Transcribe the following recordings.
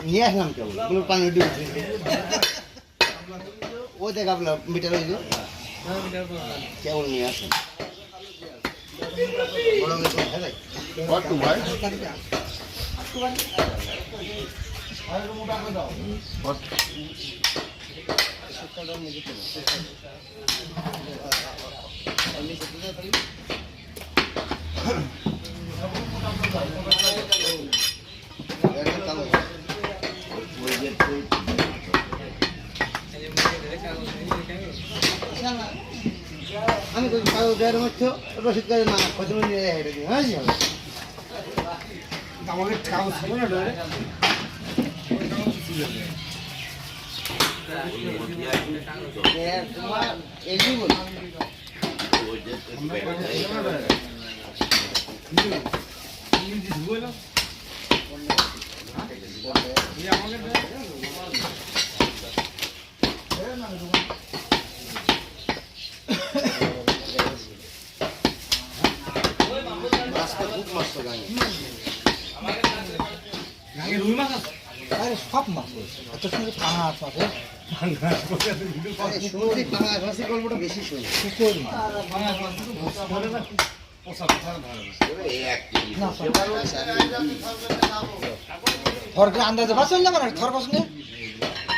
নিয়ে আসলাম কেবল ওগুলো পানি ডুবছে ও দেখ আপনার মিটার হয়ে যাও কেবল নিয়ে আসেন আমি তো কাগজের মধ্যে রসিদ কাজে না কত নিয়ে হেঁটে দিই হ্যাঁ আমাকে কাগজ থাকবে না ডরে তোমার এগিয়ে বলি সব মাছ এত সুন্দর পাঙাশ মাছ সমুদ্রে পাঙাশ মাছের গল্পটা বেশি শুনি শুকর থরকে আন্দাজে মাছ চললে আমার থর পছন্দ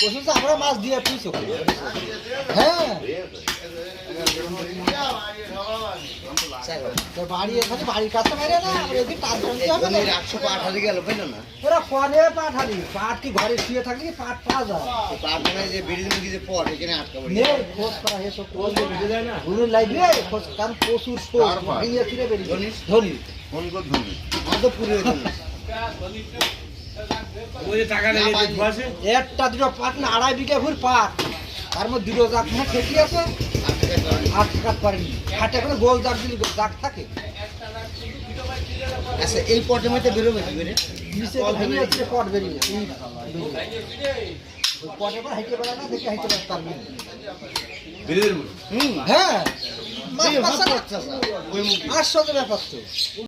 পছন্দ আমরা মাছ দিয়ে পুষো হ্যাঁ বাড়ি এখানে বাড়ির কাছে বাইরে না আমরা 100 পাট হারিয়ে গেল বুঝলো না ওরা কনে পাট হারি পাট কি ঘরে শুয়ে থাকলে পাট পাওয়া যায় পাট মানে যে বেরিয়ে মুখে যে পট এখানে আটকা পড়ে নেই খোঁজ করা এসব খোঁজ বেরিয়ে যায় না ঘুরে লাগবে খোঁজ কারণ প্রচুর খোঁজ ভেঙে ফিরে বেরিয়ে ধনী ফোন কর ধনী আমাদের পুরো ওই টাকা লেগে বসে একটা দুটো পাট না 2.5 বিঘা ভুল পাট তার মধ্যে দুটো জাগ না খেতি আছে আট কাট পারেনি হাটে করে গোল দাগ দিলে দাগ থাকে আচ্ছা এই পটের মধ্যে বেরোবে কি করে নিচে ভেঙে যাচ্ছে পট বেরিয়ে পটের পর হাইটে বেড়া না দেখে হাইটে বেড়া পারবি হ্যাঁ 800 ব্যাপার তো